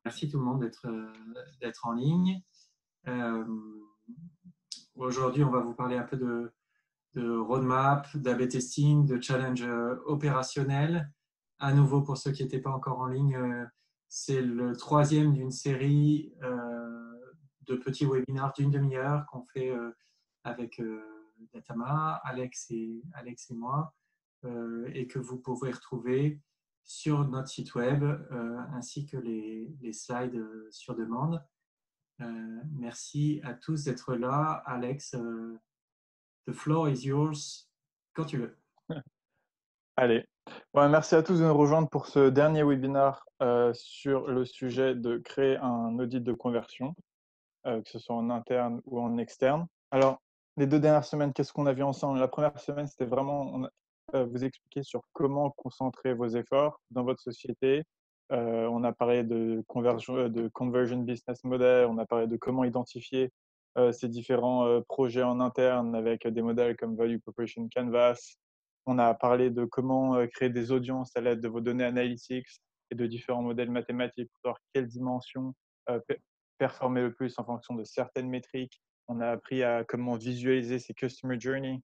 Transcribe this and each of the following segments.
Merci tout le monde d'être en ligne. Euh, Aujourd'hui, on va vous parler un peu de roadmap, d'A/B testing, de challenge opérationnel. À nouveau, pour ceux qui n'étaient pas encore en ligne, c'est le troisième d'une série de petits webinaires d'une demi-heure qu'on fait avec Datama, Alex et moi, et que vous pouvez retrouver sur notre site web ainsi que les slides sur demande. Merci à tous d'être là. Alex, the floor is yours quand tu veux. Allez. Ouais, merci à tous de nous rejoindre pour ce dernier webinaire sur le sujet de créer un audit de conversion, que ce soit en interne ou en externe. Alors, les 2 dernières semaines, qu'est-ce qu'on a vu ensemble? La première semaine, c'était vraiment vous expliquer sur comment concentrer vos efforts dans votre société. On a parlé de conversion business model, on a parlé de comment identifier ces différents projets en interne avec des modèles comme Value Proposition Canvas. On a parlé de comment créer des audiences à l'aide de vos données analytics et de différents modèles mathématiques pour savoir quelles dimensions performer le plus en fonction de certaines métriques. On a appris à comment visualiser ces customer journey.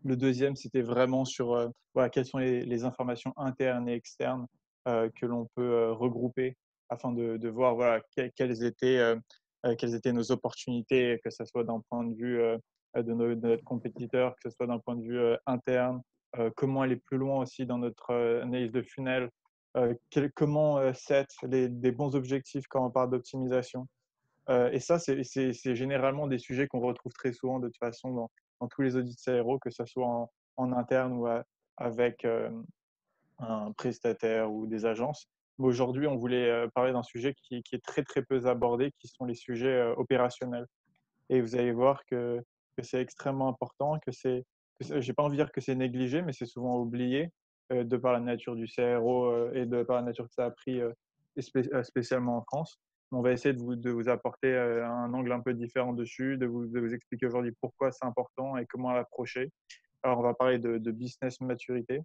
Le deuxième, c'était vraiment sur voilà, quelles sont les informations internes et externes que l'on peut regrouper afin de voir voilà, quelles étaient nos opportunités, que ce soit d'un point de vue de notre compétiteur, que ce soit d'un point de vue interne, comment aller plus loin aussi dans notre analyse de funnel, comment set des bons objectifs quand on parle d'optimisation. Et ça, c'est généralement des sujets qu'on retrouve très souvent de toute façon dans tous les audits CRO, que ce soit en interne ou avec un prestataire ou des agences. Mais aujourd'hui, on voulait parler d'un sujet qui est très très peu abordé, qui sont les sujets opérationnels. Et vous allez voir que c'est extrêmement important, j'ai pas envie de dire que c'est négligé, mais c'est souvent oublié de par la nature du CRO et de par la nature que ça a pris spécialement en France. On va essayer de vous apporter un angle un peu différent dessus, de vous expliquer aujourd'hui pourquoi c'est important et comment l'approcher. Alors, on va parler de business maturité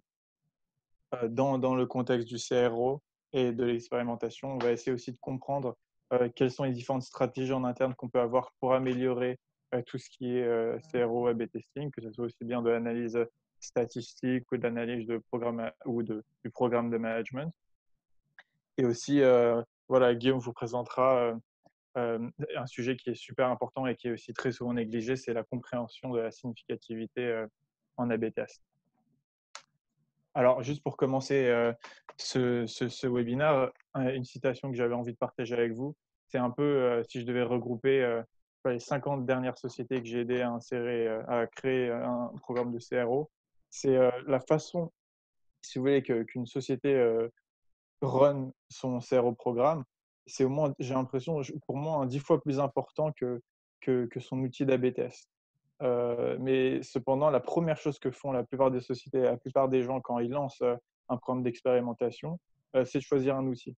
dans le contexte du CRO et de l'expérimentation. On va essayer aussi de comprendre quelles sont les différentes stratégies en interne qu'on peut avoir pour améliorer tout ce qui est CRO A/B testing, que ce soit aussi bien de l'analyse statistique ou de l'analyse de programme du programme de management. Et aussi, voilà, Guillaume vous présentera un sujet qui est super important et qui est aussi très souvent négligé, c'est la compréhension de la significativité en A/B test. Alors, juste pour commencer ce webinaire, une citation que j'avais envie de partager avec vous, c'est un peu, si je devais regrouper les 50 dernières sociétés que j'ai aidé à insérer, à créer un programme de CRO, c'est la façon, si vous voulez, qu'une société run son CRO programme, c'est au moins, j'ai l'impression, pour moi, 10 fois plus important que son outil d'AB test. Mais cependant, la première chose que font la plupart des sociétés, la plupart des gens quand ils lancent un programme d'expérimentation, c'est de choisir un outil.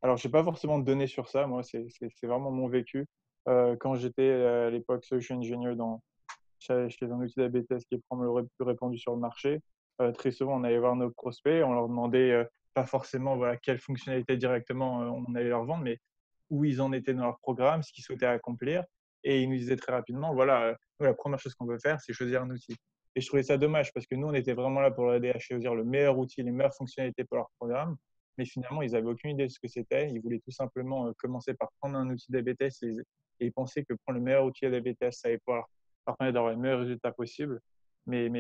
Alors, je n'ai pas forcément de données sur ça, moi, c'est vraiment mon vécu. Quand j'étais à l'époque solution engineer chez un outil d'AB test qui est probablement le plus répandu sur le marché, très souvent, on allait voir nos prospects, on leur demandait pas forcément voilà, quelle fonctionnalité directement on allait leur vendre, mais où ils en étaient dans leur programme, ce qu'ils souhaitaient accomplir. Et ils nous disaient très rapidement, voilà, nous, la première chose qu'on veut faire, c'est choisir un outil. Et je trouvais ça dommage parce que nous, on était vraiment là pour leur aider à choisir le meilleur outil, les meilleures fonctionnalités pour leur programme. Mais finalement, ils n'avaient aucune idée de ce que c'était. Ils voulaient tout simplement commencer par prendre un outil d'AB test et ils pensaient que prendre le meilleur outil d'AB test, ça allait pouvoir leur permettre d'avoir les meilleurs résultats possibles. Mais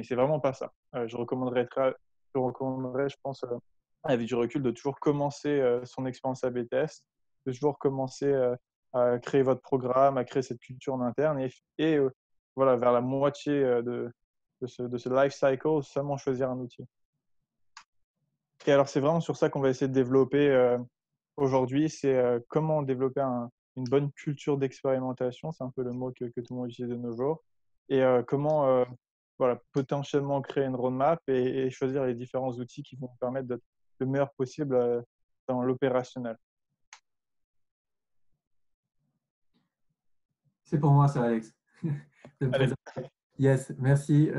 c'est vraiment pas ça. Je pense, avec du recul, de toujours commencer son expérience AB test, de toujours commencer à créer votre programme, à créer cette culture en interne et voilà, vers la moitié de ce life cycle, seulement choisir un outil. Et alors, c'est vraiment sur ça qu'on va essayer de développer aujourd'hui, c'est comment développer une bonne culture d'expérimentation, c'est un peu le mot que tout le monde utilise de nos jours, et comment voilà, potentiellement créer une roadmap et choisir les différents outils qui vont vous permettre d'être le meilleur possible dans l'opérationnel. C'est pour moi ça, Alex, de me Allez. présenter. Yes, merci.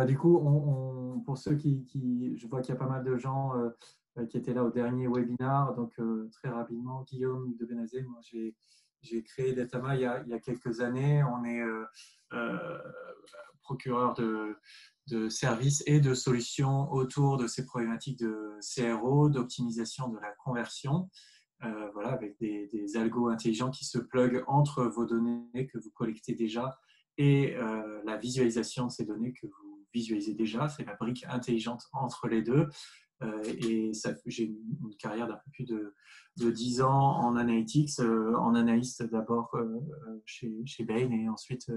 Du coup, pour ceux je vois qu'il y a pas mal de gens qui était là au dernier webinaire. Donc, très rapidement, Guillaume de Benazé, moi, j'ai créé Datama il y a quelques années. On est procureur de services et de solutions autour de ces problématiques de CRO, d'optimisation de la conversion. Voilà, avec des algos intelligents qui se pluguent entre vos données que vous collectez déjà et la visualisation de ces données que vous visualisez déjà. C'est la brique intelligente entre les deux. Et j'ai une carrière d'un peu plus de 10 ans en analytics, en analyste d'abord chez Bain et ensuite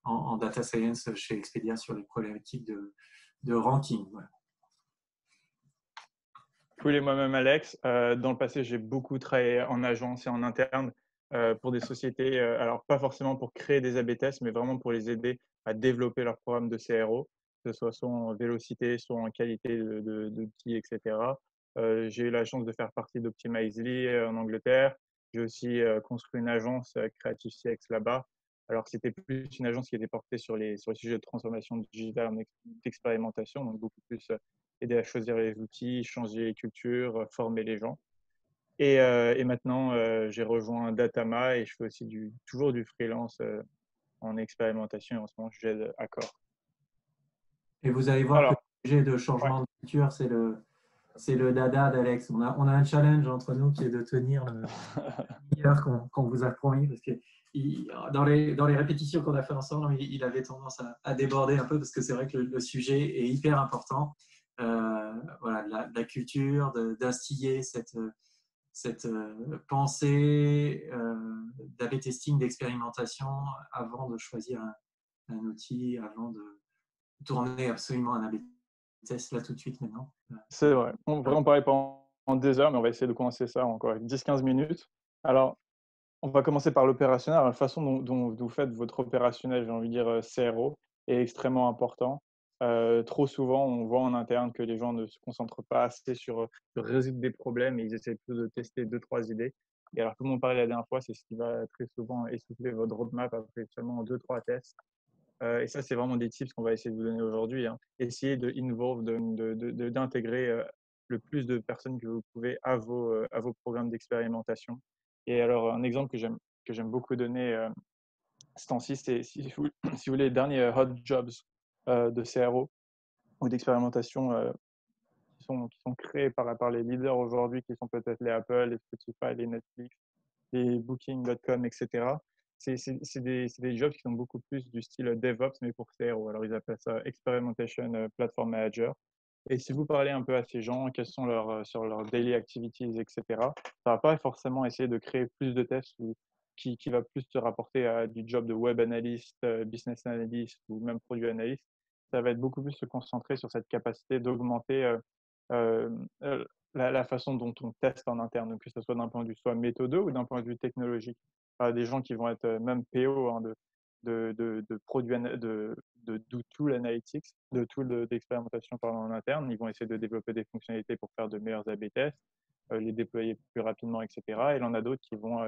en data science chez Expedia sur les problématiques de ranking. Voilà. Cool, et moi-même, Alex. Dans le passé, j'ai beaucoup travaillé en agence et en interne pour des sociétés, alors pas forcément pour créer des A/B tests, mais vraiment pour les aider à développer leur programme de CRO, que ce soit en vélocité, soit en qualité d'outils, etc. J'ai eu la chance de faire partie d'Optimizely en Angleterre. J'ai aussi construit une agence Creative CX là-bas. Alors, c'était plus une agence qui était portée sur les sujets de transformation digitale, d'expérimentation, donc beaucoup plus aider à choisir les outils, changer les cultures, former les gens. Et maintenant, j'ai rejoint Datama et je fais aussi toujours du freelance en expérimentation. Et en ce moment, j'aide Accor. Et vous allez voir que Alors, le sujet de ouais, changement de culture, c'est le dada d'Alex. On a un challenge entre nous qui est de tenir le meilleur qu'on vous a promis, parce que dans les répétitions qu'on a fait ensemble, il avait tendance à déborder un peu, parce que c'est vrai que le sujet est hyper important. Voilà, de la culture, d'instiller cette pensée d'A/B testing, d'expérimentation avant de choisir un outil, avant de tourner absolument un A/B test là tout de suite maintenant. c'est vrai. On va en parler pendant des heures, mais on va essayer de commencer ça encore 10-15 minutes. Alors, on va commencer par l'opérationnel. La façon dont vous faites votre opérationnel, j'ai envie de dire CRO, est extrêmement important. Trop souvent, on voit en interne que les gens ne se concentrent pas assez sur résoudre des problèmes et ils essaient plutôt de tester 2-3 idées. Et alors, comme on parlait la dernière fois, c'est ce qui va très souvent essouffler votre roadmap après seulement 2-3 tests. Et ça, c'est vraiment des tips qu'on va essayer de vous donner aujourd'hui, hein. Essayez d'intégrer le plus de personnes que vous pouvez à vos programmes d'expérimentation. Et alors, un exemple que j'aime beaucoup donner ce temps-ci, c'est si vous voulez les derniers hot jobs de CRO ou d'expérimentation qui sont créés par les leaders aujourd'hui, qui sont peut-être les Apple, les Spotify, les Netflix, les Booking.com, etc. C'est des jobs qui sont beaucoup plus du style DevOps, mais pour CRO. Alors, ils appellent ça Experimentation Platform Manager. Et si vous parlez un peu à ces gens, quels sont sur leurs daily activities, etc., ça va pas forcément essayer de créer plus de tests qui va plus se rapporter à du job de web analyst, business analyst ou même produit analyst. Ça va être beaucoup plus se concentrer sur cette capacité d'augmenter euh, la façon dont on teste en interne, que ce soit d'un point de vue soit méthode ou d'un point de vue technologique. Des gens qui vont être même PO hein, de produits, de tool analytics, de tool d'expérimentation en interne. Ils vont essayer de développer des fonctionnalités pour faire de meilleurs A/B tests, les déployer plus rapidement, etc. Et il y en a d'autres qui vont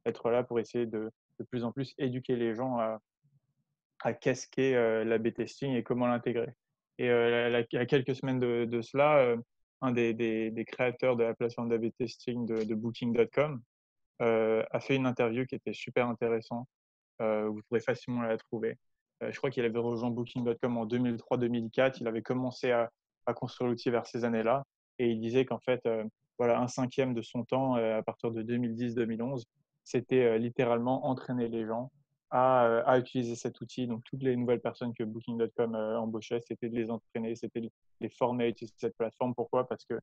être là pour essayer de plus en plus éduquer les gens à qu'est-ce qu'est l'A/B testing et comment l'intégrer. Et il y a quelques semaines de cela, un des créateurs de la plateforme d'A/B testing de Booking.com a fait une interview qui était super intéressante. Vous pourrez facilement la trouver. Je crois qu'il avait rejoint Booking.com en 2003-2004. Il avait commencé à construire l'outil vers ces années-là. Et il disait qu'en fait, voilà, un cinquième de son temps, à partir de 2010-2011, c'était littéralement entraîner les gens à utiliser cet outil. Donc, toutes les nouvelles personnes que Booking.com embauchait, c'était de les entraîner, c'était de les former à utiliser cette plateforme. Pourquoi? Parce que,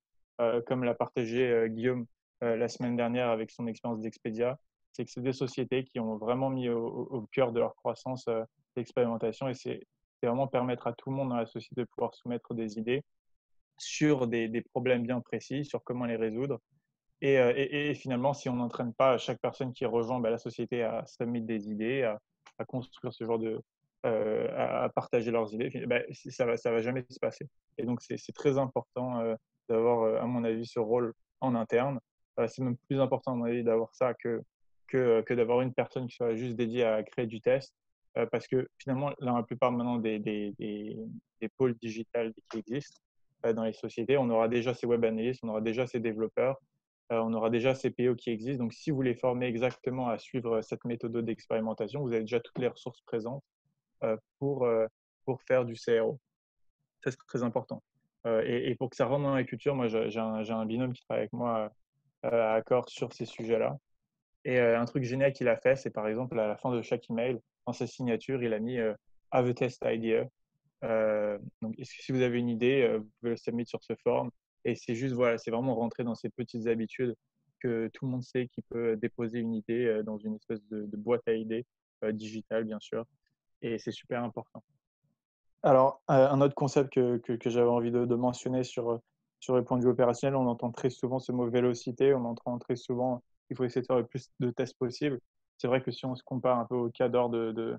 comme l'a partagé Guillaume la semaine dernière avec son expérience d'Expedia, c'est que c'est des sociétés qui ont vraiment mis au cœur de leur croissance l'expérimentation et c'est vraiment permettre à tout le monde dans la société de pouvoir soumettre des idées sur des problèmes bien précis, sur comment les résoudre. Et finalement, si on n'entraîne pas chaque personne qui rejoint la société à submit des idées, à construire ce genre à partager leurs idées, ça va jamais se passer. Et donc, c'est très important d'avoir, à mon avis, ce rôle en interne. C'est même plus important, à mon avis, d'avoir ça que d'avoir une personne qui soit juste dédiée à créer du test. Parce que finalement, la plupart maintenant des pôles digitales qui existent, dans les sociétés. On aura déjà ces web analystes, on aura déjà ces développeurs, on aura déjà ces PO qui existent. Donc, si vous les formez exactement à suivre cette méthode d'expérimentation, vous avez déjà toutes les ressources présentes euh, pour, euh, pour faire du CRO. Ça, c'est très important. Et pour que ça rentre dans la culture, moi, j'ai un binôme qui travaille avec moi à accord sur ces sujets-là. Et un truc génial qu'il a fait, c'est par exemple à la fin de chaque email, dans sa signature, il a mis Have a test idea. Donc, si vous avez une idée, vous pouvez le submit sur ce form. Et c'est juste, voilà, c'est vraiment rentrer dans ces petites habitudes que tout le monde sait qu'il peut déposer une idée dans une espèce de boîte à idées digitale, bien sûr. Et c'est super important. Alors, un autre concept que j'avais envie de mentionner sur le point de vue opérationnel, on entend très souvent ce mot vélocité, on entend très souvent qu'il faut essayer de faire le plus de tests possible. C'est vrai que si on se compare un peu au cadre de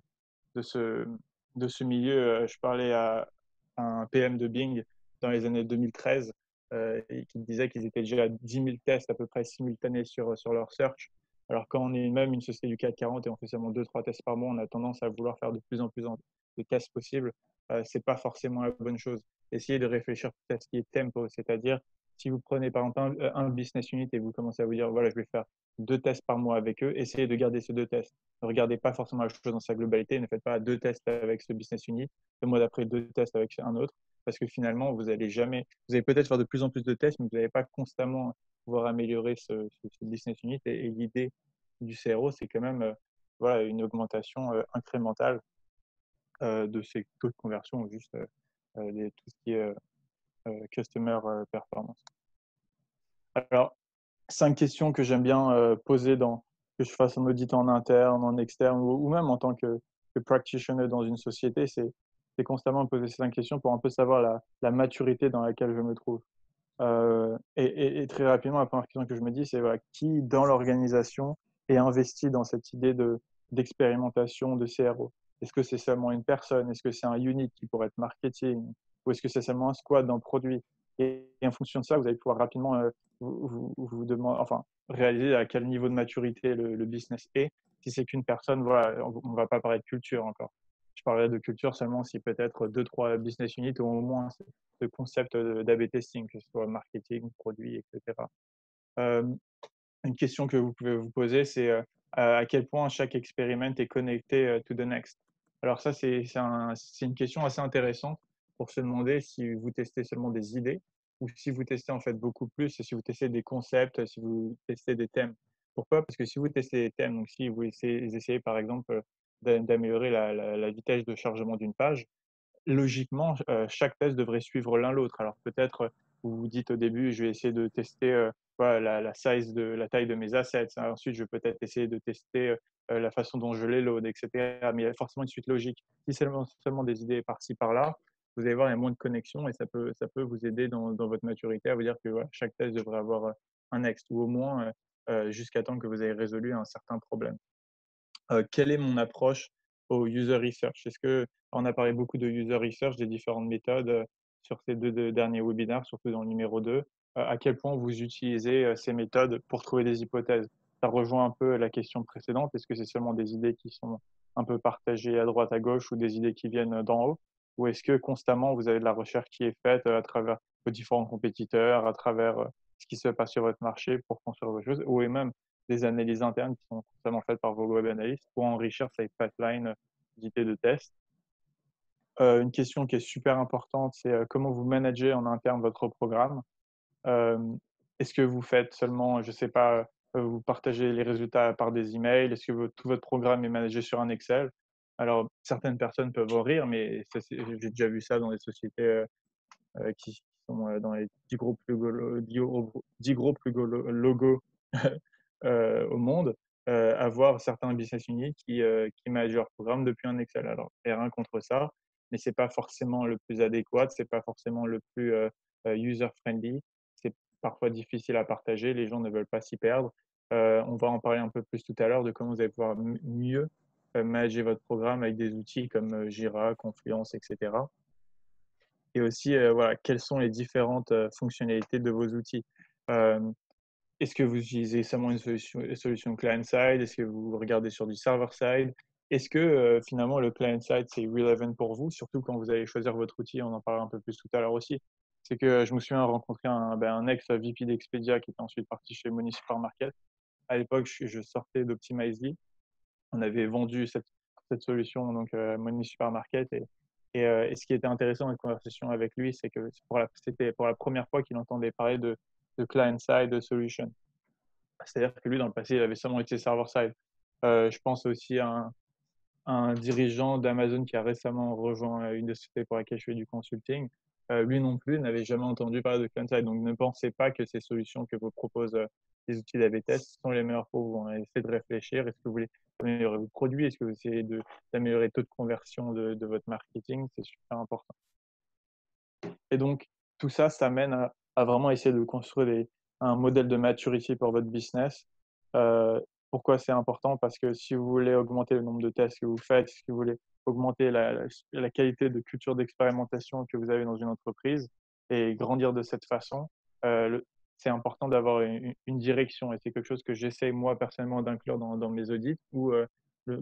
ce, de ce milieu, je parlais à un PM de Bing dans les années 2013 et qui disait qu'ils étaient déjà à 10 000 tests à peu près simultanés sur leur search. Alors quand on est même une société du CAC 40 et on fait seulement 2-3 tests par mois, on a tendance à vouloir faire de plus en plus de tests possibles. C'est pas forcément la bonne chose. Essayez de réfléchir à ce qui est tempo, c'est-à-dire si vous prenez par exemple un business unit et vous commencez à vous dire voilà, je vais faire 2 tests par mois avec eux, essayez de garder ces 2 tests. Ne regardez pas forcément la chose dans sa globalité, ne faites pas 2 tests avec ce business unit, le mois d'après 2 tests avec un autre, parce que finalement vous allez peut-être faire de plus en plus de tests, mais vous n'allez pas constamment pouvoir améliorer ce business unit. Et l'idée du CRO, c'est quand même voilà, une augmentation incrémentale de ces taux de conversion ou juste tout ce qui est customer performance. Alors, 5 questions que j'aime bien poser que je fasse un audit en interne, en externe ou même en tant que practitioner dans une société, c'est constamment poser ces 5 questions pour un peu savoir la maturité dans laquelle je me trouve. Et très rapidement, la première question que je me dis, c'est voilà, qui dans l'organisation est investi dans cette idée d'expérimentation de CRO? Est-ce que c'est seulement une personne? Est-ce que c'est un unit qui pourrait être marketing? Ou est-ce que c'est seulement un squad dans le produit? Et en fonction de ça, vous allez pouvoir rapidement vous demander, enfin, réaliser à quel niveau de maturité le business est. Si c'est qu'une personne, voilà, on ne va pas parler de culture encore. Je parlerai de culture seulement si peut-être 2-3 business units ont au moins ce concept d'A/B testing, que ce soit marketing, produit, etc. Euh, une question que vous pouvez vous poser, c'est à quel point chaque expériment est connecté to the next. Alors ça, c'est une question assez intéressante pour se demander si vous testez seulement des idées ou si vous testez en fait beaucoup plus, si vous testez des concepts, si vous testez des thèmes. Pourquoi? Parce que si vous testez des thèmes, donc si vous essayez par exemple d'améliorer la vitesse de chargement d'une page, logiquement, chaque test devrait suivre l'un l'autre. Alors peut-être, vous vous dites au début, je vais essayer de tester voilà, la taille de mes assets. Ensuite, je vais peut-être essayer de tester la façon dont je les load, etc. Mais il y a forcément une suite logique. Si c'est seulement des idées par-ci, par-là, vous allez voir, il y a moins de connexion et ça peut vous aider dans votre maturité à vous dire que voilà, chaque test devrait avoir un next ou au moins jusqu'à temps que vous ayez résolu un certain problème. Quelle est mon approche au user research? On a parlé beaucoup de user research, des différentes méthodes sur ces deux derniers webinaires, surtout dans le numéro 2. À quel point vous utilisez ces méthodes pour trouver des hypothèses? Ça rejoint un peu la question précédente. Est-ce que c'est seulement des idées qui sont un peu partagées à droite, à gauche ou des idées qui viennent d'en haut? Ou est-ce que constamment vous avez de la recherche qui est faite à travers vos différents compétiteurs, à travers ce qui se passe sur votre marché pour construire vos choses, ou même des analyses internes qui sont constamment faites par vos web analystes pour enrichir ces pipelines d'idées de test. Une question qui est super importante, c'est comment vous managez en interne votre programme. Euh, Est-ce que vous faites seulement, je ne sais pas, vous partagez les résultats par des emails? Est-ce que tout votre programme est managé sur un Excel? Alors, certaines personnes peuvent en rire, mais j'ai déjà vu ça dans des sociétés qui sont dans les 10 gros plus logos au monde, avoir certains business units qui managent leur programme depuis un Excel. Alors, et rien contre ça, mais c'est pas forcément le plus adéquat, c'est pas forcément le plus user-friendly. C'est parfois difficile à partager, les gens ne veulent pas s'y perdre. On va en parler un peu plus tout à l'heure de comment vous allez pouvoir mieux manager votre programme avec des outils comme Jira, Confluence, etc. Et aussi, voilà, quelles sont les différentes fonctionnalités de vos outils. Euh, Est-ce que vous utilisez seulement une solution client-side? Est-ce que vous regardez sur du server-side? Est-ce que finalement le client-side, c'est relevant pour vous, surtout quand vous allez choisir votre outil? On en parlera un peu plus tout à l'heure aussi. c'est que je me souviens rencontrer un ex-VP d'Expedia qui était ensuite parti chez Money Supermarket. À l'époque, je sortais d'Optimizely. On avait vendu cette solution, donc Money Supermarket. Et ce qui était intéressant dans la conversation avec lui, c'est que c'était pour la première fois qu'il entendait parler de client-side solution. C'est-à-dire que lui, dans le passé, il avait seulement été server-side. Je pense aussi à un dirigeant d'Amazon qui a récemment rejoint une des sociétés pour laquelle je fais du consulting. Lui non plus n'avait jamais entendu parler de client-side. Donc, ne pensez pas que ces solutions que vous proposent les outils d'A/B test sont les meilleurs pour vous. Essayez de réfléchir. Est-ce que vous voulez améliorer vos produits? Est-ce que vous essayez d'améliorer le taux de conversion de votre marketing? C'est super important. Et donc, tout ça, ça mène à vraiment essayer de construire un modèle de maturity pour votre business. Euh, Pourquoi c'est important? Parce que si vous voulez augmenter le nombre de tests que vous faites, si vous voulez augmenter la qualité de culture d'expérimentation que vous avez dans une entreprise et grandir de cette façon, c'est important d'avoir une direction. Et c'est quelque chose que j'essaie, moi, personnellement, d'inclure dans mes audits ou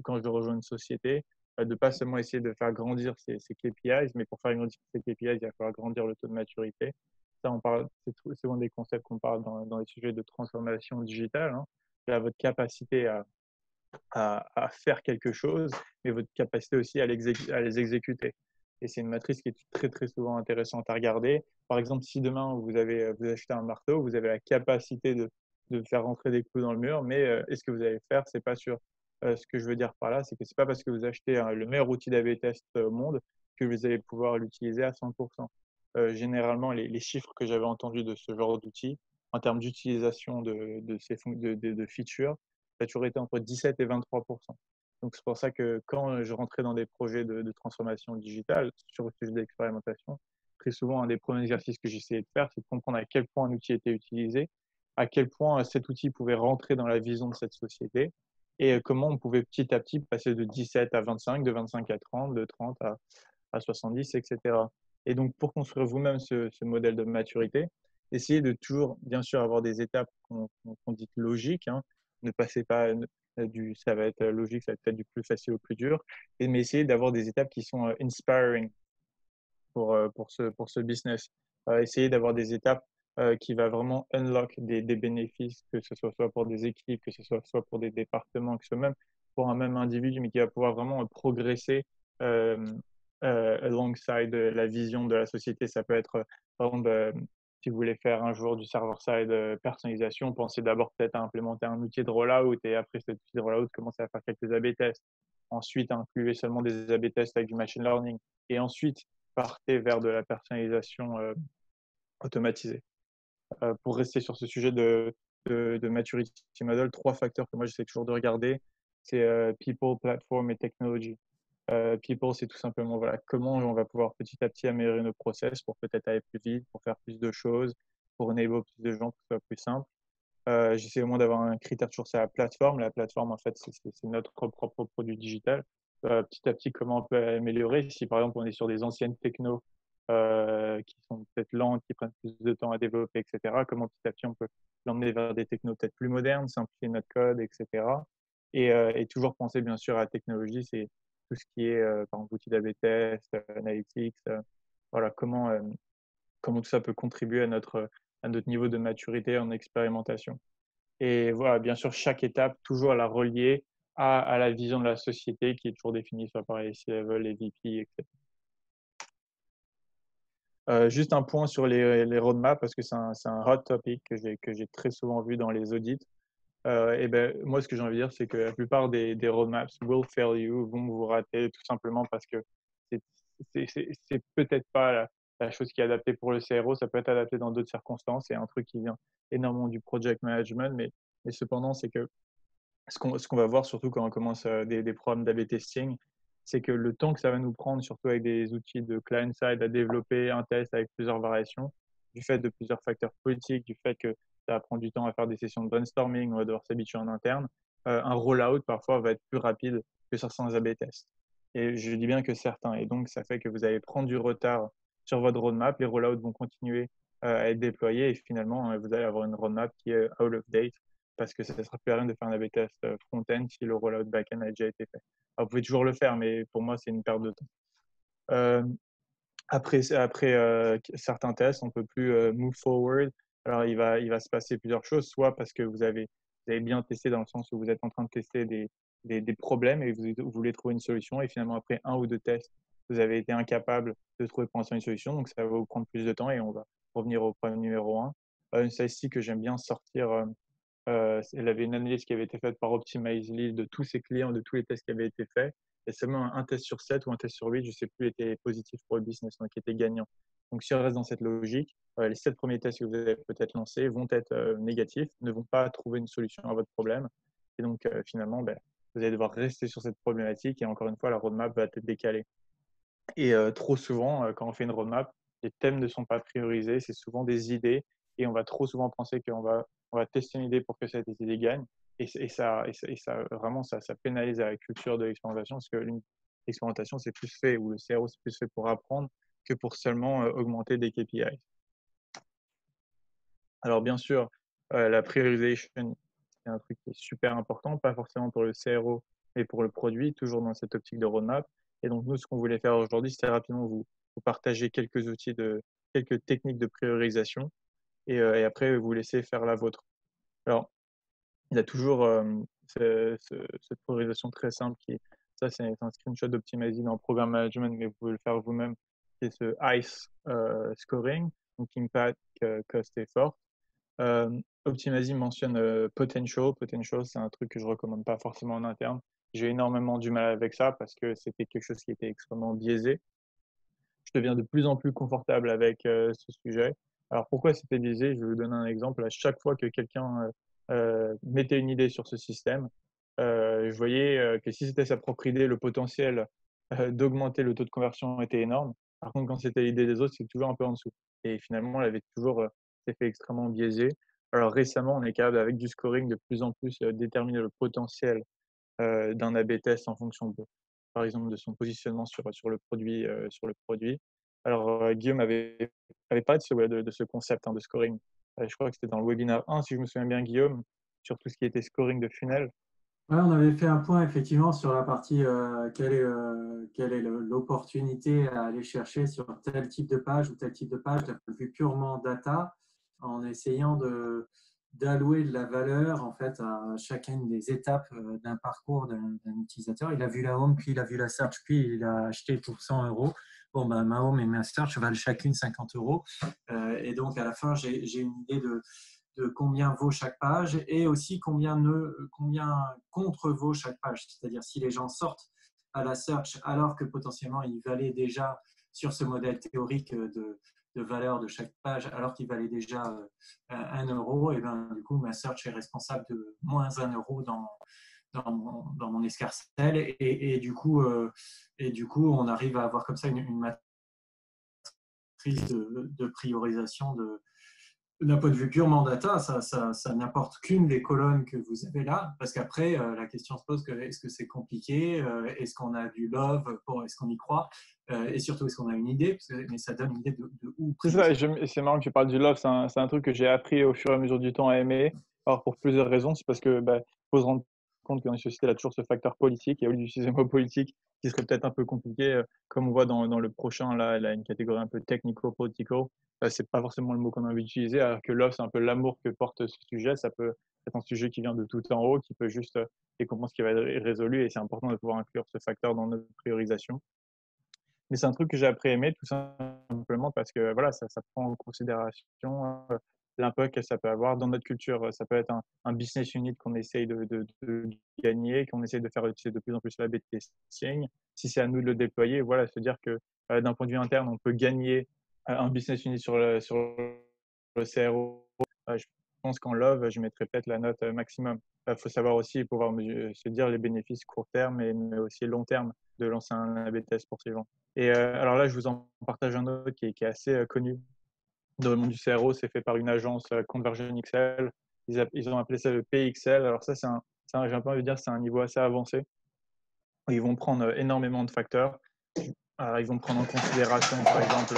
quand je rejoins une société, de pas seulement essayer de faire grandir ces KPIs, mais pour faire grandir ces KPIs, il va falloir grandir le taux de maturité. Ça, c'est souvent des concepts qu'on parle dans les sujets de transformation digitale. Hein. Là, votre capacité à faire quelque chose, mais votre capacité aussi à les exécuter. Et c'est une matrice qui est très, très souvent intéressante à regarder. Par exemple, si demain vous achetez un marteau, vous avez la capacité de faire rentrer des clous dans le mur, mais est-ce que vous allez le faire? C'est pas sûr. Ce que je veux dire par là, c'est que c'est pas parce que vous achetez le meilleur outil d'A/B test au monde que vous allez pouvoir l'utiliser à 100%. Généralement, les chiffres que j'avais entendus de ce genre d'outils, en termes d'utilisation de features, ça a toujours été entre 17 et 23%. Donc, c'est pour ça que quand je rentrais dans des projets de transformation digitale, sur le sujet d'expérimentation, très souvent, un des premiers exercices que j'essayais de faire, c'est de comprendre à quel point un outil était utilisé, à quel point cet outil pouvait rentrer dans la vision de cette société et comment on pouvait petit à petit passer de 17 à 25, de 25 à 30, de 30 à 70, etc. Et donc, pour construire vous-même ce modèle de maturité, essayez de toujours, bien sûr, avoir des étapes qu'on dit logiques, hein, ne passez pas ça va être logique, ça va être du plus facile au plus dur, mais essayez d'avoir des étapes qui sont inspiring pour ce business. Essayez d'avoir des étapes qui va vraiment unlock des bénéfices, que ce soit pour des équipes, que ce soit pour des départements, que ce soit même pour un même individu, mais qui va pouvoir vraiment progresser euh, alongside la vision de la société. Ça peut être, par exemple, si vous voulez faire un jour du server-side personnalisation, pensez d'abord peut-être à implémenter un outil de rollout et après cet outil de rollout, commencez à faire quelques A/B tests. Ensuite, incluez seulement des A/B tests avec du machine learning. Et ensuite, partez vers de la personnalisation automatisée. Pour rester sur ce sujet de maturity model, 3 facteurs que moi j'essaie toujours de regarder, c'est people, platform et technology. People, c'est tout simplement voilà, comment on va pouvoir petit à petit améliorer nos process pour peut-être aller plus vite, pour faire plus de choses, pour enable plus de gens, pour que ce soit plus simple. J'essaie au moins d'avoir un critère toujours, c'est la plateforme. La plateforme, en fait, c'est notre propre produit digital. Petit à petit, comment on peut améliorer? Si par exemple, on est sur des anciennes technos qui sont peut-être lentes, qui prennent plus de temps à développer, etc., comment petit à petit on peut l'emmener vers des technos peut-être plus modernes, simplifier notre code, etc. Et toujours penser, bien sûr, à la technologie, c'est tout ce qui est, par exemple, outils d'A/B test, analytics, voilà, comment tout ça peut contribuer à notre niveau de maturité en expérimentation. Et voilà, bien sûr, chaque étape, toujours à la relier à la vision de la société qui est toujours définie soit par les C-level, les VP, etc. Juste un point sur les roadmaps, parce que c'est un hot topic que j'ai très souvent vu dans les audits. Et ben, moi, ce que j'ai envie de dire, c'est que la plupart des roadmaps will fail you, vont vous rater tout simplement parce que c'est c'est peut-être pas la chose qui est adaptée pour le CRO, ça peut être adapté dans d'autres circonstances. C'est un truc qui vient énormément du project management, mais cependant, c'est que ce qu'on va voir, surtout quand on commence des programmes d'A/B testing, c'est que le temps que ça va nous prendre, surtout avec des outils de client-side, à développer un test avec plusieurs variations, du fait de plusieurs facteurs politiques, du fait que ça va prendre du temps à faire des sessions de brainstorming, on va devoir s'habituer en interne, un rollout parfois va être plus rapide que certains A/B tests. Et je dis bien que certains. Et donc, ça fait que vous allez prendre du retard sur votre roadmap, les rollouts vont continuer à être déployés et finalement, vous allez avoir une roadmap qui est out of date parce que ça ne sert plus à rien de faire un A/B test front-end si le rollout back-end a déjà été fait. Alors, vous pouvez toujours le faire, mais pour moi, c'est une perte de temps. Euh, Après certains tests, on ne peut plus move forward. Alors, il va se passer plusieurs choses, soit parce que vous avez bien testé dans le sens où vous êtes en train de tester des problèmes et vous voulez trouver une solution, et finalement, après un ou deux tests, vous avez été incapable de trouver pour l'instant une solution, donc ça va vous prendre plus de temps et on va revenir au problème numéro un. Une statistique que j'aime bien sortir, il avait une analyse qui avait été faite par Optimizely de tous ses clients, de tous les tests qui avaient été faits. Et seulement un test sur 7 ou un test sur 8, je ne sais plus, était positif pour le business, donc était gagnant. Donc si on reste dans cette logique, les 7 premiers tests que vous avez peut-être lancés vont être négatifs, ne vont pas trouver une solution à votre problème. Et donc finalement, vous allez devoir rester sur cette problématique et encore une fois, la roadmap va être décalée. Et trop souvent, quand on fait une roadmap, les thèmes ne sont pas priorisés, c'est souvent des idées et on va trop souvent penser qu'on va tester une idée pour que cette idée gagne. Et ça vraiment, ça pénalise la culture de l'expérimentation parce que l'expérimentation, c'est plus fait, ou le CRO, c'est plus fait pour apprendre que pour seulement augmenter des KPI. Alors, bien sûr, la priorisation, c'est un truc qui est super important, pas forcément pour le CRO, mais pour le produit, toujours dans cette optique de roadmap. Et donc, nous, ce qu'on voulait faire aujourd'hui, c'était rapidement vous partager quelques techniques de priorisation et après, vous laisser faire la vôtre. Alors, il y a toujours cette priorisation très simple ça, c'est un screenshot d'Optimizely dans le Program Management, mais vous pouvez le faire vous-même. C'est ce ICE scoring, donc Impact, Cost, Effort. Optimizely mentionne Potential. Potential, c'est un truc que je recommande pas forcément en interne. J'ai énormément du mal avec ça parce que c'était quelque chose qui était extrêmement biaisé. Je deviens de plus en plus confortable avec ce sujet. Alors pourquoi c'était biaisé? Je vais vous donner un exemple. À chaque fois que quelqu'un mettait une idée sur ce système, je voyais que si c'était sa propre idée, le potentiel d'augmenter le taux de conversion était énorme. Par contre, quand c'était l'idée des autres, c'est toujours un peu en dessous. Et finalement, elle avait toujours cet effet extrêmement biaisé. Alors récemment, on est capable, avec du scoring, de plus en plus déterminer le potentiel d'un A/B test en fonction par exemple, de son positionnement sur le produit, Alors, Guillaume avait parlé de ce concept, hein, de scoring. Je crois que c'était dans le webinaire 1, si je me souviens bien, Guillaume, sur tout ce qui était scoring de funnel. Ouais, on avait fait un point effectivement sur la partie quelle est l'opportunité à aller chercher sur tel type de page ou tel type de page d'un point de vue purement data, en essayant d'allouer de la valeur en fait à chacune des étapes d'un parcours d'un utilisateur. Il a vu la home, puis il a vu la search, puis il a acheté pour 100 euros. Bon, ben, ma home et ma search valent chacune 50 euros. Et donc à la fin, j'ai une idée de combien vaut chaque page et aussi combien contre vaut chaque page. C'est-à-dire si les gens sortent à la search alors que potentiellement ils valaient déjà sur ce modèle théorique de valeur de chaque page, alors qu'il valait déjà 1 euro, et bien du coup ma search est responsable de moins 1 euro dans mon escarcelle et du coup on arrive à avoir comme ça une matrice de priorisation d'un point de vue purement data, ça n'apporte qu'une des colonnes que vous avez là, parce qu'après, la question se pose est-ce que c'est compliqué, est-ce qu'on a du love, est-ce qu'on y croit, et surtout est-ce qu'on a une idée, mais ça donne une idée de où C'est ça, prioriser. et c'est marrant que tu parles du love, c'est un truc que j'ai appris au fur et à mesure du temps à aimer. Alors pour plusieurs raisons, c'est parce que faut se rendre compte que dans une société, il y a toujours ce facteur politique, et au lieu d'utiliser le mot politique, qui serait peut-être un peu compliqué, comme on voit dans le prochain, là, une catégorie un peu technico-political, c'est pas forcément le mot qu'on a envie d'utiliser, alors que love, c'est un peu l'amour que porte ce sujet. Ça peut être un sujet qui vient de tout en haut, qui peut juste et qu'on pense qu'il va être résolu, et c'est important de pouvoir inclure ce facteur dans notre priorisation. Mais c'est un truc que j'ai appris à aimer tout simplement parce que voilà, ça prend en considération l'impact que ça peut avoir dans notre culture. Ça peut être un business unit qu'on essaye de gagner, qu'on essaye de faire utiliser de plus en plus la B testing. Si c'est à nous de le déployer, voilà, se dire que d'un point de vue interne, on peut gagner un business unit sur le CRO. Je pense qu'en Love, je mettrais peut-être la note maximum. Il faut savoir aussi pouvoir se dire les bénéfices court terme, mais aussi long terme de lancer un A/B test pour ces gens. Et alors là, je vous en partage un autre qui est assez connu dans le monde du CRO. C'est fait par une agence Conversion XL. Ils ont appelé ça le PXL. Alors ça, j'ai un peu envie de dire, c'est un niveau assez avancé. Ils vont prendre énormément de facteurs. Alors, ils vont prendre en considération, par exemple,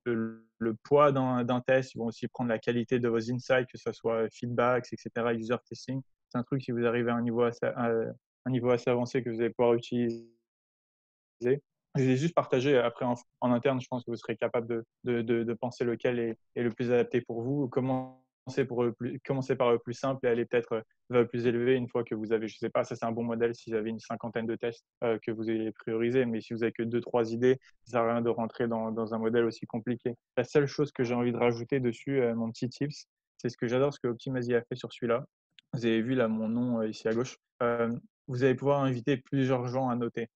le poids d'un test. Ils vont aussi prendre la qualité de vos insights, que ce soit feedbacks, etc., user testing. C'est un truc, si vous arrivez à un niveau assez avancé, que vous allez pouvoir utiliser. Je vais juste partager après en interne, je pense que vous serez capable de penser lequel est le plus adapté pour vous. Commencer par le plus simple et aller peut-être vers le plus élevé une fois que vous avez, je sais pas, ça c'est un bon modèle si vous avez une cinquantaine de tests que vous allez prioriser, mais si vous avez que deux, trois idées, ça sert à rien de rentrer dans un modèle aussi compliqué. La seule chose que j'ai envie de rajouter dessus, mon petit tips, c'est ce que j'adore, ce que Optimize a fait sur celui-là. Vous avez vu là mon nom ici à gauche. Vous allez pouvoir inviter plusieurs gens à noter.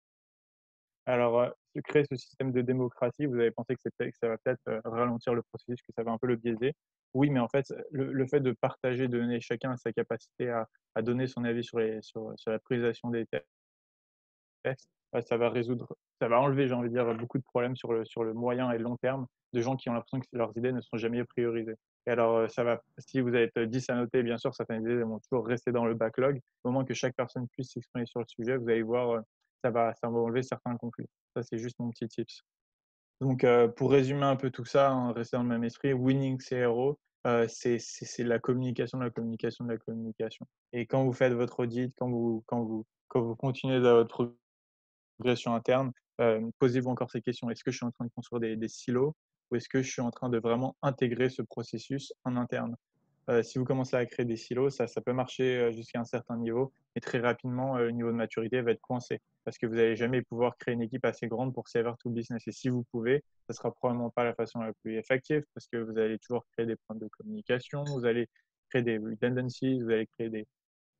Alors, créer ce système de démocratie, vous avez pensé que ça va peut-être, ralentir le processus, que ça va un peu le biaiser. Oui, mais en fait, le fait de partager, de donner chacun sa capacité à donner son avis sur la priorisation des tests, ça va enlever, j'ai envie de dire, beaucoup de problèmes sur le moyen et le long terme, de gens qui ont l'impression que leurs idées ne sont jamais priorisées. Et alors, si vous êtes 10 à noter, bien sûr, certaines idées vont toujours rester dans le backlog. Au moment que chaque personne puisse s'exprimer sur le sujet, vous allez voir, ça va enlever certains conflits. Ça, c'est juste mon petit tips. Donc, pour résumer un peu tout ça, hein, rester dans le même esprit, winning CRO, c'est la communication, de la communication, de la communication. Et quand vous faites votre audit, quand vous continuez dans votre progression interne, posez-vous encore ces questions. Est-ce que je suis en train de construire des silos ou est-ce que je suis en train de vraiment intégrer ce processus en interne? Si vous commencez à créer des silos, ça peut marcher jusqu'à un certain niveau, mais très rapidement, le niveau de maturité va être coincé parce que vous n'allez jamais pouvoir créer une équipe assez grande pour server tout le business. Et si vous pouvez, ça sera probablement pas la façon la plus effective parce que vous allez toujours créer des problèmes de communication, vous allez créer des redundancies, vous allez créer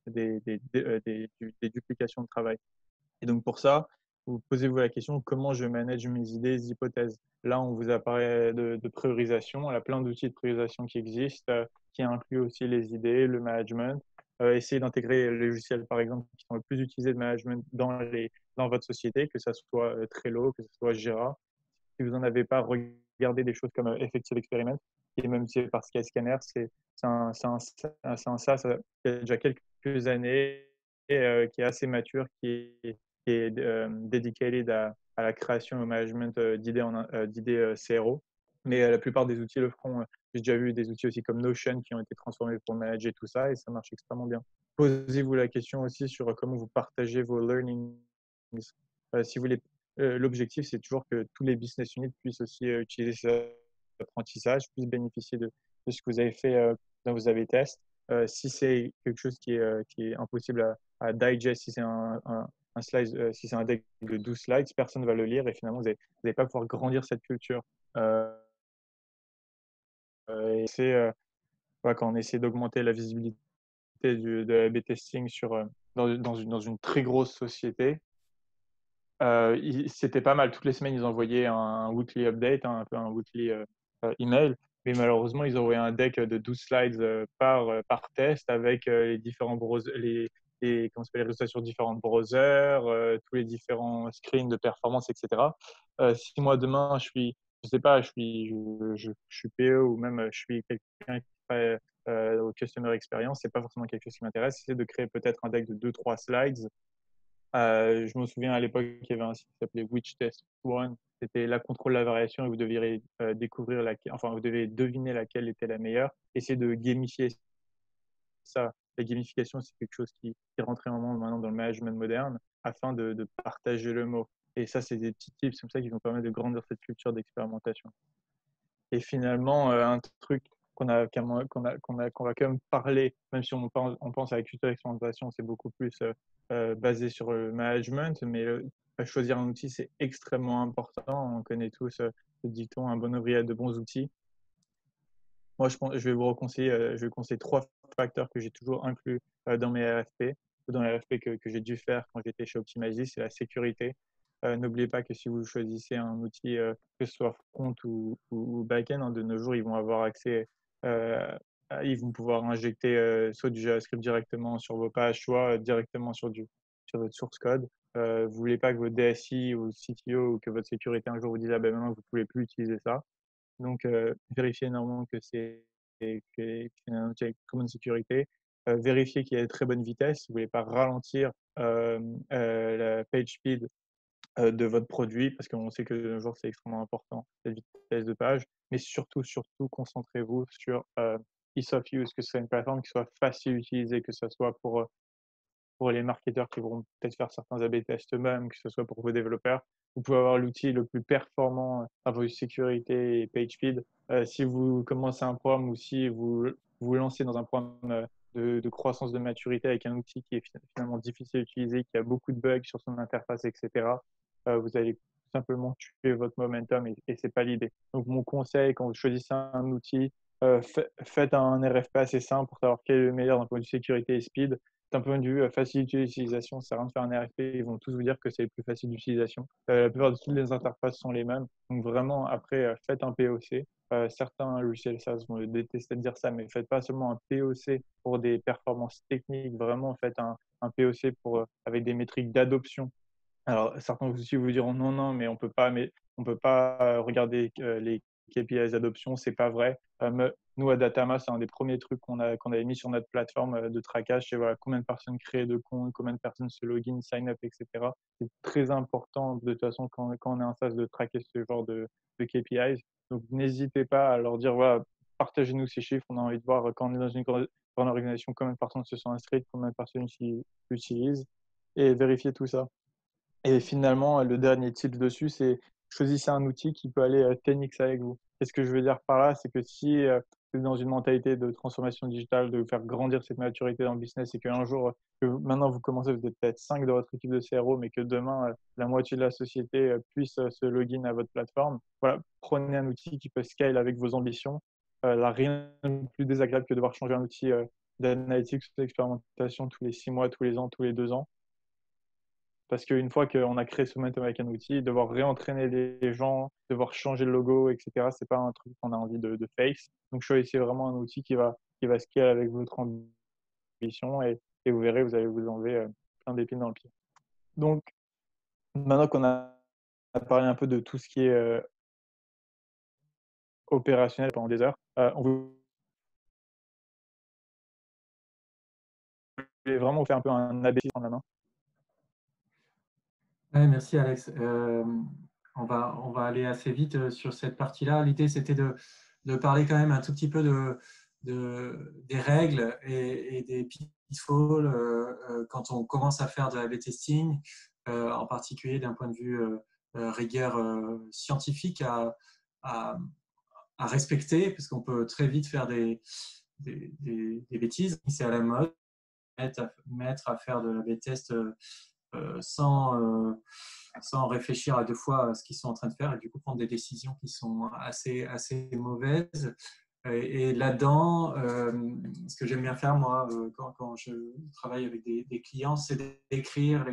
des duplications de travail. Et donc pour ça, vous posez-vous la question, comment je manage mes idées, les hypothèses? Là, on vous a parlé de priorisation. Il y a plein d'outils de priorisation qui existent, qui incluent aussi les idées, le management. Essayez d'intégrer les logiciels, par exemple, qui sont le plus utilisés de management dans votre société, que ce soit Trello, que ce soit Jira. Si vous n'en avez pas, regardez des choses comme Effective Experiment, et même si c'est par Skyscanner, c'est un SaaS qui a déjà quelques années et qui est assez mature, qui est dedicated à la création et au management d'idées CRO. Mais la plupart des outils le feront. J'ai déjà vu des outils aussi comme Notion qui ont été transformés pour manager tout ça et ça marche extrêmemement bien. Posez-vous la question aussi sur comment vous partagez vos learnings. Si vous voulez, l'objectif, c'est toujours que tous les business units puissent aussi utiliser cet apprentissage, puissent bénéficier de ce que vous avez fait dans vos A/B tests. Si c'est quelque chose qui est impossible à digest, si c'est un slide, si c'est un deck de 12 slides, personne ne va le lire et finalement, vous n'allez pas pouvoir grandir cette culture. Euh, et c'est voilà, quand on essaie d'augmenter la visibilité de l'A/B testing dans une très grosse société, c'était pas mal. Toutes les semaines, ils envoyaient un weekly update, hein, un peu un weekly email. Mais malheureusement, ils envoyaient un deck de 12 slides par test avec les différents browsers, comment les résultats sur différents browsers, tous les différents screens de performance, etc. Si moi, demain, je sais pas, je suis PE ou même je suis quelqu'un qui fait au customer experience, c'est pas forcément quelque chose qui m'intéresse. C'est de créer peut-être un deck de 2-3 slides. Je me souviens à l'époque, il y avait un site qui s'appelait Which Test One. C'était la contrôle de la variation et vous deviez découvrir vous devez deviner laquelle était la meilleure. Essayer de gamifier ça. La gamification, c'est quelque chose qui rentre énormément maintenant dans le management moderne afin de partager le mot. Et ça, c'est des petits tips comme ça qui vont permettre de grandir cette culture d'expérimentation. Et finalement, un truc qu'on va quand même parler, même si on pense à la culture d'expérimentation, c'est beaucoup plus basé sur le management, mais choisir un outil, c'est extrêmement important. On connaît tous le dicton, un bon ouvrier a de bons outils. Moi, je vais vous conseiller, je vais conseiller 3 facteurs que j'ai toujours inclus dans mes RFP, ou dans les RFP que j'ai dû faire quand j'étais chez Optimize, c'est la sécurité. N'oubliez pas que si vous choisissez un outil, que ce soit front ou back-end, hein, de nos jours, ils vont avoir accès, ils vont pouvoir injecter soit du JavaScript directement sur vos pages, soit directement sur votre source code. Vous voulez pas que votre DSI ou CTO ou que votre sécurité un jour vous dise ah ben maintenant vous pouvez plus utiliser ça. Donc, vérifiez énormément que c'est un outil avec très bonne sécurité. Vérifiez qu'il y a de très bonne vitesse. Vous ne voulez pas ralentir la page speed de votre produit parce qu'on sait que de nos jours, c'est extrêmement important, la vitesse de page. Mais surtout, surtout, concentrez-vous sur ease of use, que ce soit une plateforme qui soit facile à utiliser, que ce soit pour les marketeurs qui vont peut-être faire certains A/B tests eux-mêmes, que ce soit pour vos développeurs. Vous pouvez avoir l'outil le plus performant à vos sécurité et page speed. Si vous commencez un programme ou si vous lancez dans un programme de croissance de maturité avec un outil qui est finalement difficile à utiliser, qui a beaucoup de bugs sur son interface, etc., vous allez tout simplement tuer votre momentum et c'est pas l'idée. Donc, mon conseil, quand vous choisissez un outil, faites un RFP assez simple pour savoir quel est le meilleur d'un point de vue sécurité et speed. D'un point de vue facilité d'utilisation, ça sert à rien de faire un RFP, ils vont tous vous dire que c'est le plus facile d'utilisation. La plupart de toutes les interfaces sont les mêmes. Donc vraiment, après, faites un POC. Certains logiciels SaaS vont détester de dire ça, mais faites pas seulement un POC pour des performances techniques, vraiment faites un POC avec des métriques d'adoption. Alors, certains aussi vous diront non, non, mais on peut pas regarder les KPIs d'adoption, c'est pas vrai. Nous, à Datama, c'est un des premiers trucs qu'on avait mis sur notre plateforme de traquage, c'est voilà, combien de personnes créent de comptes, combien de personnes se login, sign up, etc. C'est très important, de toute façon, quand on est en phase de traquer ce genre de KPIs. Donc, n'hésitez pas à leur dire, voilà, partagez-nous ces chiffres, on a envie de voir quand on est dans une grande organisation, combien de personnes se sont inscrites, combien de personnes l'utilisent, et vérifier tout ça. Et finalement, le dernier tip dessus, c'est choisissez un outil qui peut aller 10x avec vous. Et ce que je veux dire par là, c'est que si vous êtes dans une mentalité de transformation digitale, de faire grandir cette maturité dans le business et qu'un jour, que maintenant vous commencez, vous êtes peut-être 5 dans votre équipe de CRO, mais que demain, la moitié de la société puisse se login à votre plateforme, voilà, prenez un outil qui peut scale avec vos ambitions. Là, rien de plus désagréable que de devoir changer un outil d'analytics ou d'expérimentation tous les 6 mois, tous les ans, tous les 2 ans. Parce qu'une fois qu'on a créé ce momentum avec un outil, devoir réentraîner les gens, devoir changer le logo, etc., c'est pas un truc qu'on a envie de face. Donc, choisissez vraiment un outil qui va scale avec votre ambition et vous verrez, vous allez vous enlever plein d'épines dans le pied. Donc, maintenant qu'on a parlé un peu de tout ce qui est opérationnel pendant des heures, on voulait vraiment vous faire un peu un ABC en la main. Ouais, merci Alex. On va aller assez vite sur cette partie-là. L'idée, c'était de parler quand même un tout petit peu des règles et des pitfalls quand on commence à faire de l'A/B testing, en particulier d'un point de vue rigueur scientifique à respecter, parce qu'on peut très vite faire des bêtises. C'est à la mode, mettre à faire de l'A/B test sans réfléchir à 2 fois à ce qu'ils sont en train de faire et du coup prendre des décisions qui sont assez mauvaises. Et là-dedans, ce que j'aime bien faire, moi, quand je travaille avec des clients, c'est d'écrire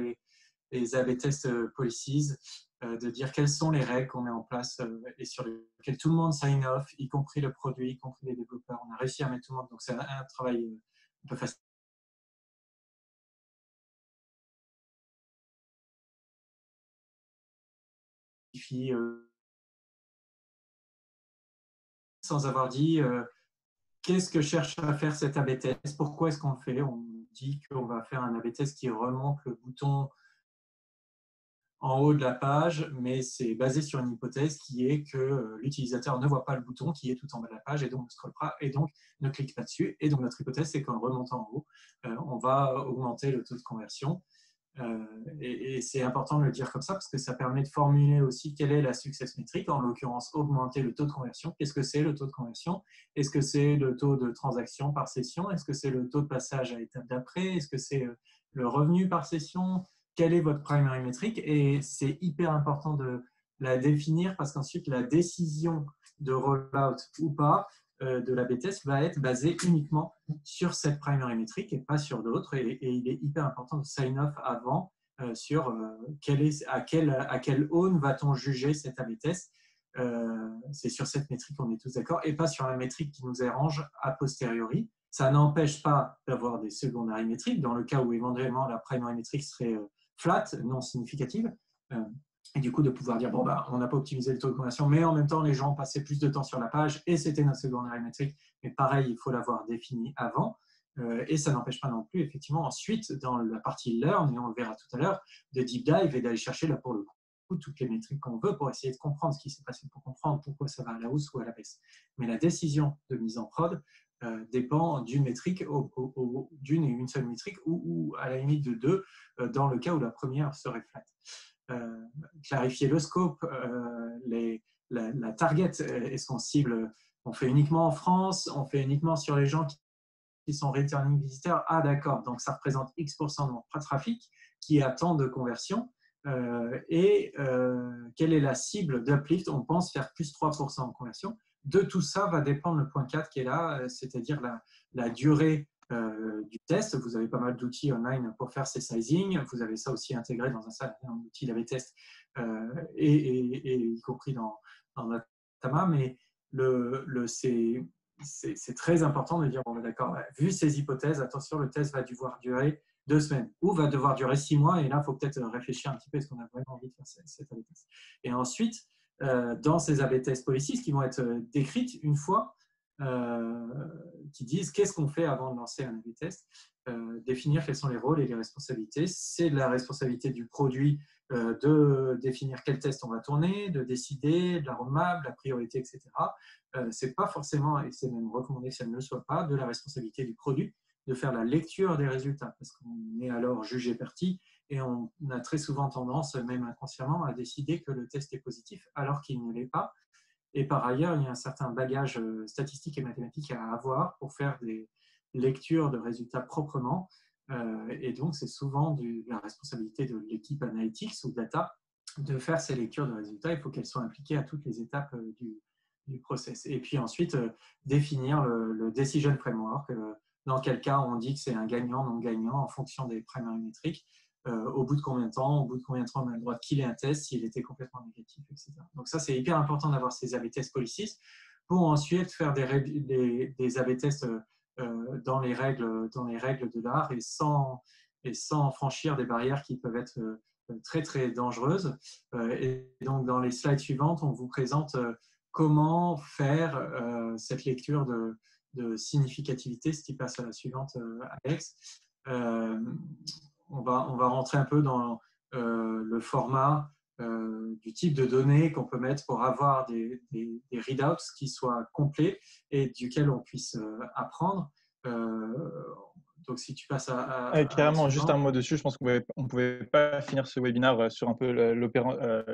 les A/B test policies, de dire quelles sont les règles qu'on met en place et sur lesquelles tout le monde sign off, y compris le produit, y compris les développeurs. On a réussi à mettre tout le monde, donc c'est un travail un peu facile. Sans avoir dit qu'est-ce que cherche à faire cet A/B test, pourquoi est-ce qu'on le fait. On dit qu'on va faire un A/B test qui remonte le bouton en haut de la page, mais c'est basé sur une hypothèse qui est que l'utilisateur ne voit pas le bouton qui est tout en bas de la page et donc ne scrolle pas et donc ne clique pas dessus. Et donc notre hypothèse, c'est qu'en remontant en haut, on va augmenter le taux de conversion. Et c'est important de le dire comme ça parce que ça permet de formuler aussi quelle est la success métrique, en l'occurrence augmenter le taux de conversion. Qu'est-ce que c'est le taux de conversion? Est-ce que c'est le taux de transaction par session? Est-ce que c'est le taux de passage à l'étape d'après? Est-ce que c'est le revenu par session? Quelle est votre primary métrique? Et c'est hyper important de la définir parce qu'ensuite la décision de rollout ou pas de l'A/B test va être basée uniquement sur cette primary métrique et pas sur d'autres. Et il est hyper important de sign off avant sur à quel own va-t-on juger cet A/B test. C'est sur cette métrique qu'on est tous d'accord et pas sur la métrique qui nous arrange a posteriori. Ça n'empêche pas d'avoir des secondary métriques dans le cas où éventuellement la primary métrique serait flat, non significative. Et du coup, de pouvoir dire, bon, bah, on n'a pas optimisé le taux de conversion, mais en même temps, les gens passaient plus de temps sur la page et c'était notre secondary métrique. Mais pareil, il faut l'avoir défini avant. Et ça n'empêche pas non plus, effectivement, ensuite, dans la partie learn, et on le verra tout à l'heure, de deep dive et d'aller chercher, là, pour le coup, toutes les métriques qu'on veut pour essayer de comprendre ce qui s'est passé, pour comprendre pourquoi ça va à la hausse ou à la baisse. Mais la décision de mise en prod, dépend d'une métrique, d'une et une seule métrique, ou à la limite de deux, dans le cas où la première serait flat. Clarifier le scope, la target, est-ce qu'on cible, on fait uniquement en France, on fait uniquement sur les gens qui sont returning visiteurs. Ah d'accord, donc ça représente X% de mon trafic qui attend de conversion. Quelle est la cible d'uplift? On pense faire plus 3% en conversion. De tout ça va dépendre le point 4 qui est là, c'est-à-dire la durée du test. Vous avez pas mal d'outils online pour faire ces sizing. Vous avez ça aussi intégré dans un outil d'AB test et y compris dans Natama. Mais c'est très important de dire, bon, d'accord, vu ces hypothèses, attention, le test va devoir durer 2 semaines ou va devoir durer 6 mois. Et là, il faut peut-être réfléchir un petit peu, est-ce qu'on a vraiment envie de faire cet AB test. Et ensuite, dans ces AB test policies qui vont être décrites une fois, qui disent qu'est-ce qu'on fait avant de lancer un AB test, définir quels sont les rôles et les responsabilités. C'est la responsabilité du produit de définir quel test on va tourner, de décider de la roadmap, de la priorité, etc. C'est pas forcément, et c'est même recommandé que ça ne le soit pas, de la responsabilité du produit de faire la lecture des résultats, parce qu'on est alors jugé parti et on a très souvent tendance, même inconsciemment, à décider que le test est positif alors qu'il ne l'est pas. Et par ailleurs, il y a un certain bagage statistique et mathématique à avoir pour faire des lectures de résultats proprement. Et donc, c'est souvent la responsabilité de l'équipe analytics ou data de faire ces lectures de résultats. Il faut qu'elles soient impliquées à toutes les étapes du process. Et puis ensuite, définir le decision framework. Dans quel cas on dit que c'est un gagnant, non gagnant, en fonction des primary métriques. Au bout de combien de temps on a le droit de killer un test s'il était complètement négatif, etc. Donc ça, c'est hyper important d'avoir ces AB test policies pour ensuite faire des AB tests dans les règles de l'art et sans franchir des barrières qui peuvent être très très dangereuses. Et donc dans les slides suivantes, on vous présente comment faire cette lecture de significativité, ce qui passe à la suivante, Alex. On va rentrer un peu dans le format du type de données qu'on peut mettre pour avoir des readouts qui soient complets et duquel on puisse apprendre. Donc, si tu passes à carrément, juste un mot dessus. Je pense qu'on ne pouvait pas finir ce webinaire sur un peu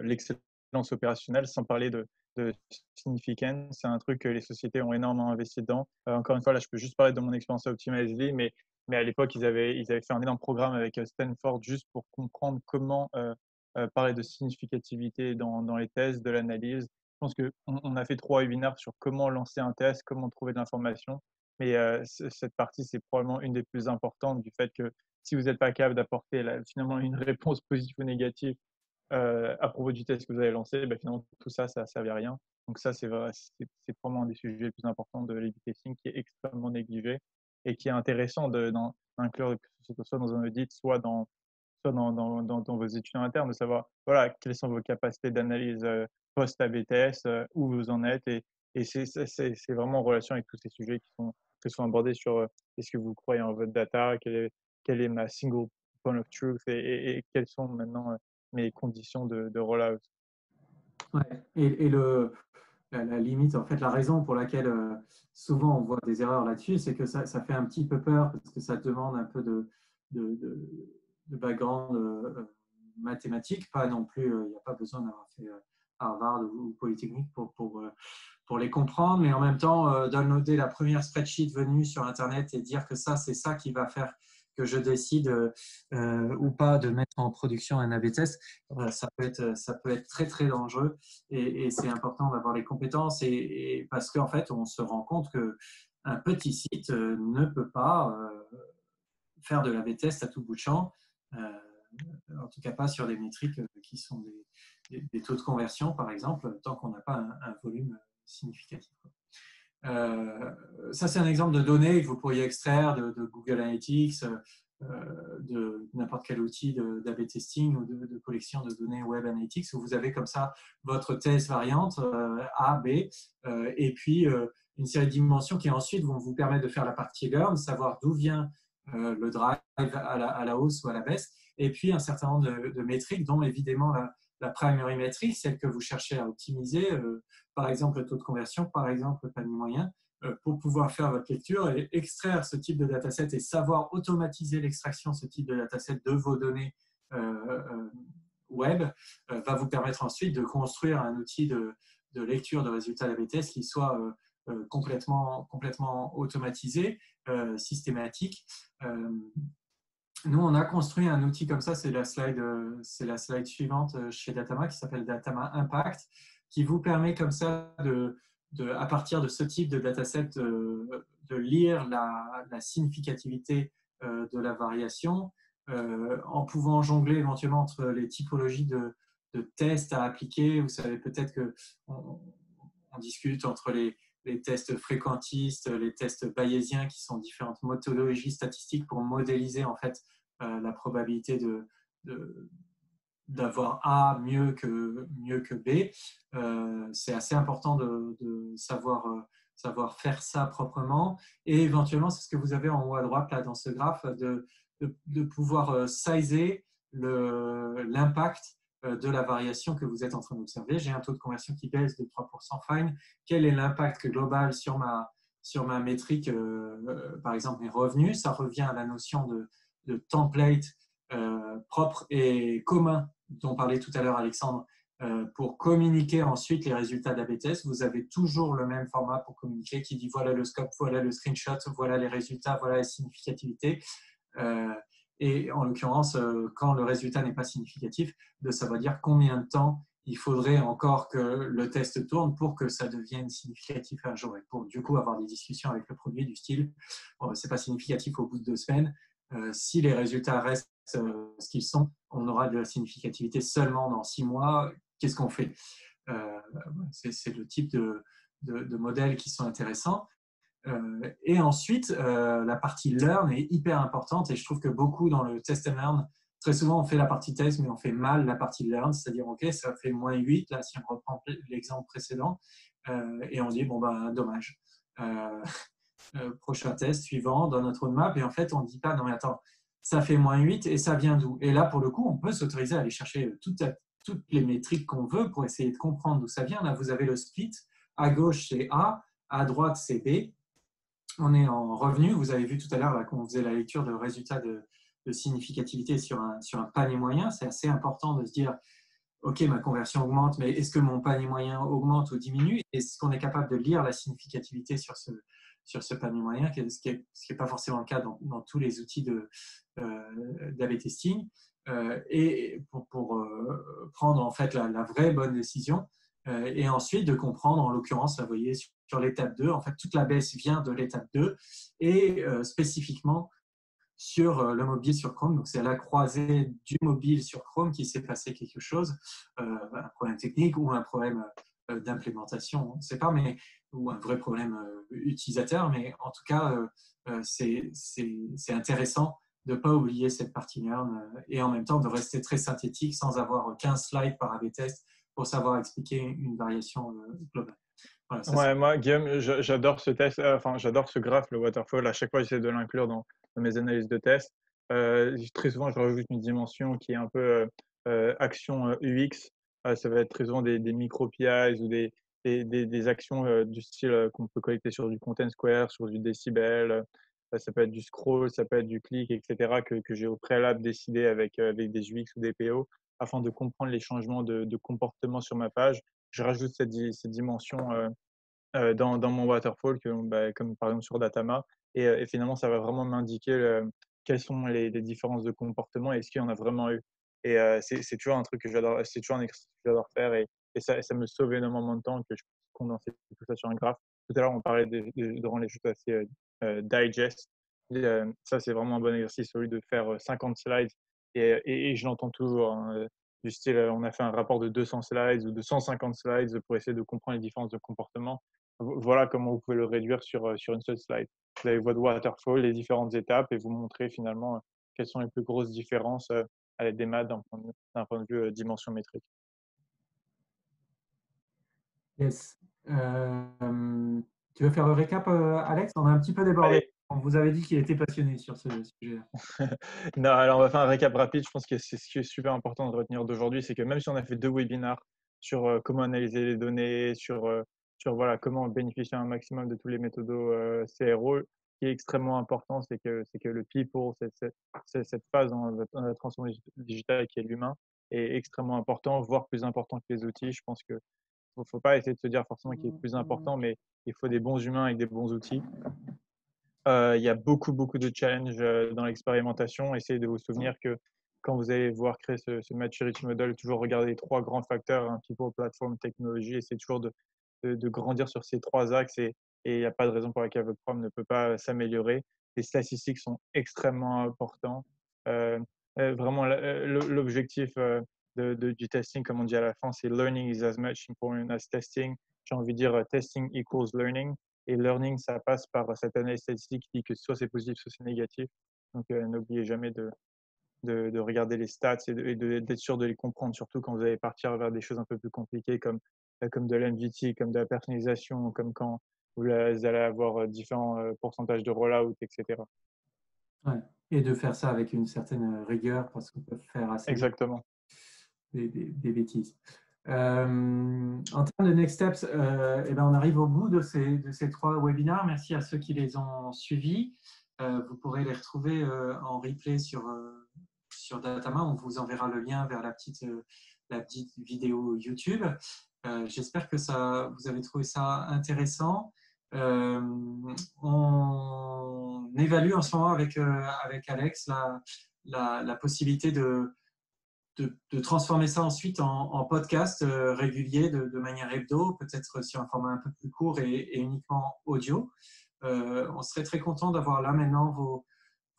l'excellence opérationnelle sans parler de significance. C'est un truc que les sociétés ont énormément investi dedans. Encore une fois, là, je peux juste parler de mon expérience à Optimizely, mais à l'époque, ils avaient fait un énorme programme avec Stanford juste pour comprendre comment parler de significativité dans les tests, de l'analyse. Je pense qu'on a fait 3 webinaires sur comment lancer un test, comment trouver de l'information. Mais cette partie, c'est probablement une des plus importantes du fait que si vous n'êtes pas capable d'apporter finalement une réponse positive ou négative à propos du test que vous avez lancé, ben, finalement, tout ça, ça ne servait à rien. Donc ça, c'est probablement un des sujets les plus importants de l'A/B testing qui est extrêmement négligé et qui est intéressant d'inclure, que ce soit dans un audit, soit dans vos études internes, de savoir voilà, quelles sont vos capacités d'analyse post-AB test, où vous en êtes. Et c'est vraiment en relation avec tous ces sujets qui sont abordés sur est-ce que vous croyez en votre data, quelle est ma single point of truth et quelles sont maintenant mes conditions de rollout. Ouais. Et la limite, en fait, la raison pour laquelle souvent on voit des erreurs là-dessus, c'est que ça fait un petit peu peur parce que ça demande un peu de background mathématique. Pas non plus, il n'y a pas besoin d'avoir fait Harvard ou Polytechnique pour les comprendre, mais en même temps, downloader la première spreadsheet venue sur Internet et dire que ça, c'est ça qui va faire que je décide ou pas de mettre en production un AB test, ça peut être très très dangereux et c'est important d'avoir les compétences et parce qu'en fait on se rend compte qu'un petit site ne peut pas faire de l'AB test à tout bout de champ, en tout cas pas sur des métriques qui sont des taux de conversion par exemple, tant qu'on n'a pas un volume significatif. Ça, c'est un exemple de données que vous pourriez extraire de Google Analytics, de n'importe quel outil d'AB testing ou de collection de données Web Analytics, où vous avez comme ça votre test variante A, B, et puis une série de dimensions qui ensuite vont vous permettre de faire la partie learn, savoir d'où vient le drive à la hausse ou à la baisse, et puis un certain nombre de métriques, dont évidemment la primary métrique, celle que vous cherchez à optimiser, par exemple le taux de conversion, par exemple le panier moyen, pour pouvoir faire votre lecture et extraire ce type de dataset et savoir automatiser l'extraction de ce type de dataset de vos données web va vous permettre ensuite de construire un outil de lecture de résultats d'A/B test qui soit complètement automatisé, systématique. Nous, on a construit un outil comme ça, c'est la slide suivante chez Datama, qui s'appelle Datama Impact, qui vous permet comme ça, à partir de ce type de dataset, de lire la significativité de la variation, en pouvant jongler éventuellement entre les typologies de tests à appliquer. Vous savez peut-être qu'on discute entre les tests fréquentistes, les tests bayésiens, qui sont différentes méthodologies statistiques pour modéliser en fait la probabilité d'avoir A mieux que B. C'est assez important de savoir faire ça proprement. Et éventuellement, c'est ce que vous avez en haut à droite là, dans ce graphe, de pouvoir sizer l'impact de la variation que vous êtes en train d'observer. J'ai un taux de conversion qui baisse de 3% fine. Quel est l'impact global sur ma métrique, par exemple mes revenus? Ça revient à la notion de template propre et commun dont parlait tout à l'heure Alexandre, pour communiquer ensuite les résultats d'A/B test. Vous avez toujours le même format pour communiquer qui dit voilà le scope, voilà le screenshot, voilà les résultats, voilà la significativité. Et en l'occurrence, quand le résultat n'est pas significatif, ça va dire combien de temps il faudrait encore que le test tourne pour que ça devienne significatif un jour, et pour du coup avoir des discussions avec le produit du style c'est pas significatif au bout de 2 semaines. Si les résultats restent ce qu'ils sont, on aura de la significativité seulement dans 6 mois. Qu'est-ce qu'on fait? C'est le type de modèles qui sont intéressants. Et ensuite, la partie learn est hyper importante, et je trouve que beaucoup dans le test and learn, très souvent on fait la partie test mais on fait mal la partie learn, c'est-à-dire ok, ça fait -8 là si on reprend l'exemple précédent, et on dit bon ben dommage, prochain test suivant dans notre roadmap, et en fait on ne dit pas non mais attends, ça fait -8 et ça vient d'où? Et là pour le coup on peut s'autoriser à aller chercher toutes les métriques qu'on veut pour essayer de comprendre d'où ça vient. Là vous avez le split, à gauche c'est A, à droite c'est B. On est en revenu. Vous avez vu tout à l'heure quand on faisait la lecture de résultats de significativité sur un panier moyen. C'est assez important de se dire, OK, ma conversion augmente, mais est-ce que mon panier moyen augmente ou diminue? Est-ce qu'on est capable de lire la significativité sur ce panier moyen, ce qui n'est pas forcément le cas dans tous les outils d'A/B testing, et pour prendre en fait la vraie bonne décision, et ensuite de comprendre, en l'occurrence, là, vous voyez, sur l'étape 2, en fait, toute la baisse vient de l'étape 2, et spécifiquement sur le mobile sur Chrome. Donc, c'est à la croisée du mobile sur Chrome qu'il s'est passé quelque chose, un problème technique ou un problème d'implémentation, on ne sait pas, mais, ou un vrai problème utilisateur. Mais en tout cas, c'est intéressant de ne pas oublier cette partie learn, et en même temps de rester très synthétique sans avoir 15 slides par A/B test pour savoir expliquer une variation globale. Voilà, Ouais, moi, Guillaume, j'adore ce test, enfin, j'adore ce graphe, le waterfall. À chaque fois, j'essaie de l'inclure dans mes analyses de test. Très souvent, je rajoute une dimension qui est un peu action UX. Ça va être très souvent des micro-PIs ou des actions du style qu'on peut collecter sur du content square, sur du décibel. Ça peut être du scroll, ça peut être du clic, etc., que j'ai au préalable décidé avec des UX ou des PO afin de comprendre les changements de comportement sur ma page. Je rajoute cette dimension dans mon waterfall, comme par exemple sur Datama, et finalement, ça va vraiment m'indiquer quelles sont les différences de comportement et est-ce qu'il y en a vraiment eu. Et c'est toujours un truc que j'adore, c'est toujours un exercice que j'adore faire, et ça me sauve énormément de temps que je puisse condenser tout ça sur un graphe. Tout à l'heure, on parlait de rendre les choses assez digest. Ça, c'est vraiment un bon exercice, celui de faire 50 slides, et je l'entends toujours, hein, du style, on a fait un rapport de 200 slides ou de 150 slides pour essayer de comprendre les différences de comportement. Voilà comment vous pouvez le réduire sur une seule slide. Vous avez votre waterfall, les différentes étapes, et vous montrez finalement quelles sont les plus grosses différences à l'aide des maths d'un point de vue dimension métrique. Yes. Tu veux faire le récap, Alex? On a un petit peu débordé. Allez. On vous avait dit qu'il était passionné sur ce sujet-là. Non, alors on va faire un récap rapide. Je pense que c'est ce qui est super important de retenir d'aujourd'hui, c'est que même si on a fait 2 webinars sur comment analyser les données, sur sur voilà, comment bénéficier un maximum de tous les méthodos CRO. Ce qui est extrêmement important, c'est que le people, cette phase dans la transformation digitale qui est l'humain, est extrêmement important, voire plus important que les outils. Je pense que faut pas essayer de se dire forcément qu'il est plus important, mais il faut des bons humains avec des bons outils. Il y a beaucoup, beaucoup de challenges dans l'expérimentation. Essayez de vous souvenir que quand vous allez voir créer ce maturity model, toujours regarder les 3 grands facteurs, hein, people, platform, technologie. Essayez toujours de grandir sur ces 3 axes et il n'y a pas de raison pour laquelle votre programme ne peut pas s'améliorer. Les statistiques sont extrêmement importants. Euh, Vraiment, l'objectif du testing, comme on dit à la fin, c'est learning is as much important as testing. J'ai envie de dire testing equals learning. Et learning, ça passe par cette analyse statistique qui dit que soit c'est positif, soit c'est négatif. Donc, n'oubliez jamais de regarder les stats et d'être sûr de les comprendre, surtout quand vous allez partir vers des choses un peu plus compliquées comme de l'MVT, comme de la personnalisation, comme quand vous allez avoir différents pourcentages de rollout, etc. Ouais. Et de faire ça avec une certaine rigueur parce qu'on peut faire assez vite Exactement. des bêtises. En termes de next steps, eh ben on arrive au bout de ces 3 webinaires. Merci à ceux qui les ont suivis. Vous pourrez les retrouver en replay sur Datama. On vous enverra le lien vers la petite vidéo YouTube. J'espère que vous avez trouvé ça intéressant. On évalue en ce moment avec Alex la possibilité de transformer ça ensuite en podcast régulier de manière hebdo, peut-être sur un format un peu plus court et uniquement audio. On serait très content d'avoir là maintenant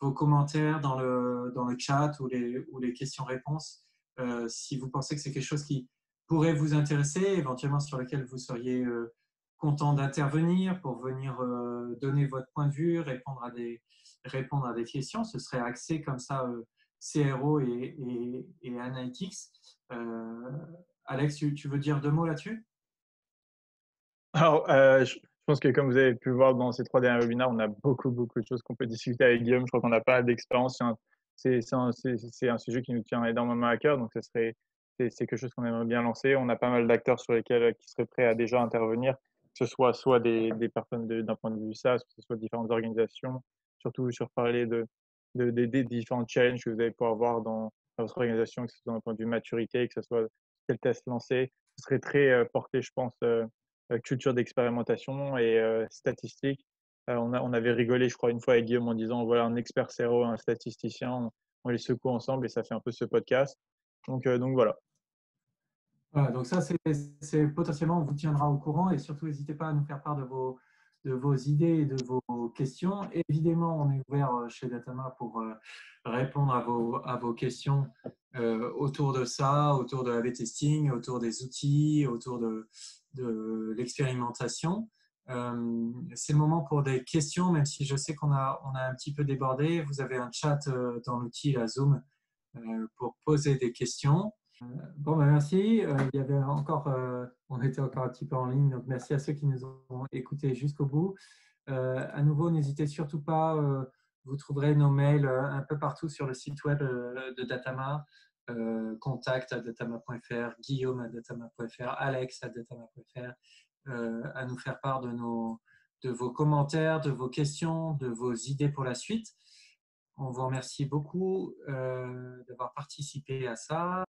vos commentaires dans le chat ou les questions-réponses. Si vous pensez que c'est quelque chose qui pourrait vous intéresser, éventuellement sur lequel vous seriez content d'intervenir pour venir donner votre point de vue, répondre à des questions, ce serait axé comme ça CRO et Analytics. Alex, tu veux dire 2 mots là-dessus? Alors, je pense que comme vous avez pu voir dans ces 3 derniers webinaires, on a beaucoup, beaucoup de choses qu'on peut discuter avec Guillaume. Je crois qu'on n'a pas d'expérience. C'est un sujet qui nous tient énormément à cœur, donc c'est quelque chose qu'on aimerait bien lancer. On a pas mal d'acteurs sur lesquels qui seraient prêts à déjà intervenir, que ce soit des personnes d'un point de vue SaaS, que ce soit différentes organisations, surtout sur parler des différents challenges que vous allez pouvoir avoir dans votre organisation, que ce soit d'un point de vue maturité, que ce soit quel test lancer. Ce serait très porté, je pense, culture d'expérimentation et statistique. On avait rigolé, je crois, une fois avec Guillaume en disant, voilà, un expert CRO, un statisticien, on les secoue ensemble et ça fait un peu ce podcast. Donc voilà. Voilà, donc ça, c'est potentiellement, on vous tiendra au courant et surtout, n'hésitez pas à nous faire part de vos idées et de vos questions. Évidemment, on est ouvert chez Datama pour répondre à vos questions autour de ça, autour de l'A/B testing, autour des outils, autour de l'expérimentation. C'est le moment pour des questions, même si je sais qu'on a un petit peu débordé. Vous avez un chat dans l'outil, la Zoom, pour poser des questions. Bon, ben merci. Il y avait encore, on était encore un petit peu en ligne, donc merci à ceux qui nous ont écoutés jusqu'au bout. À nouveau, n'hésitez surtout pas, vous trouverez nos mails un peu partout sur le site web de Datama, contact@datama.fr, guillaume@datama.fr, alex@datama.fr, à nous faire part de vos commentaires, de vos questions, de vos idées pour la suite. On vous remercie beaucoup d'avoir participé à ça.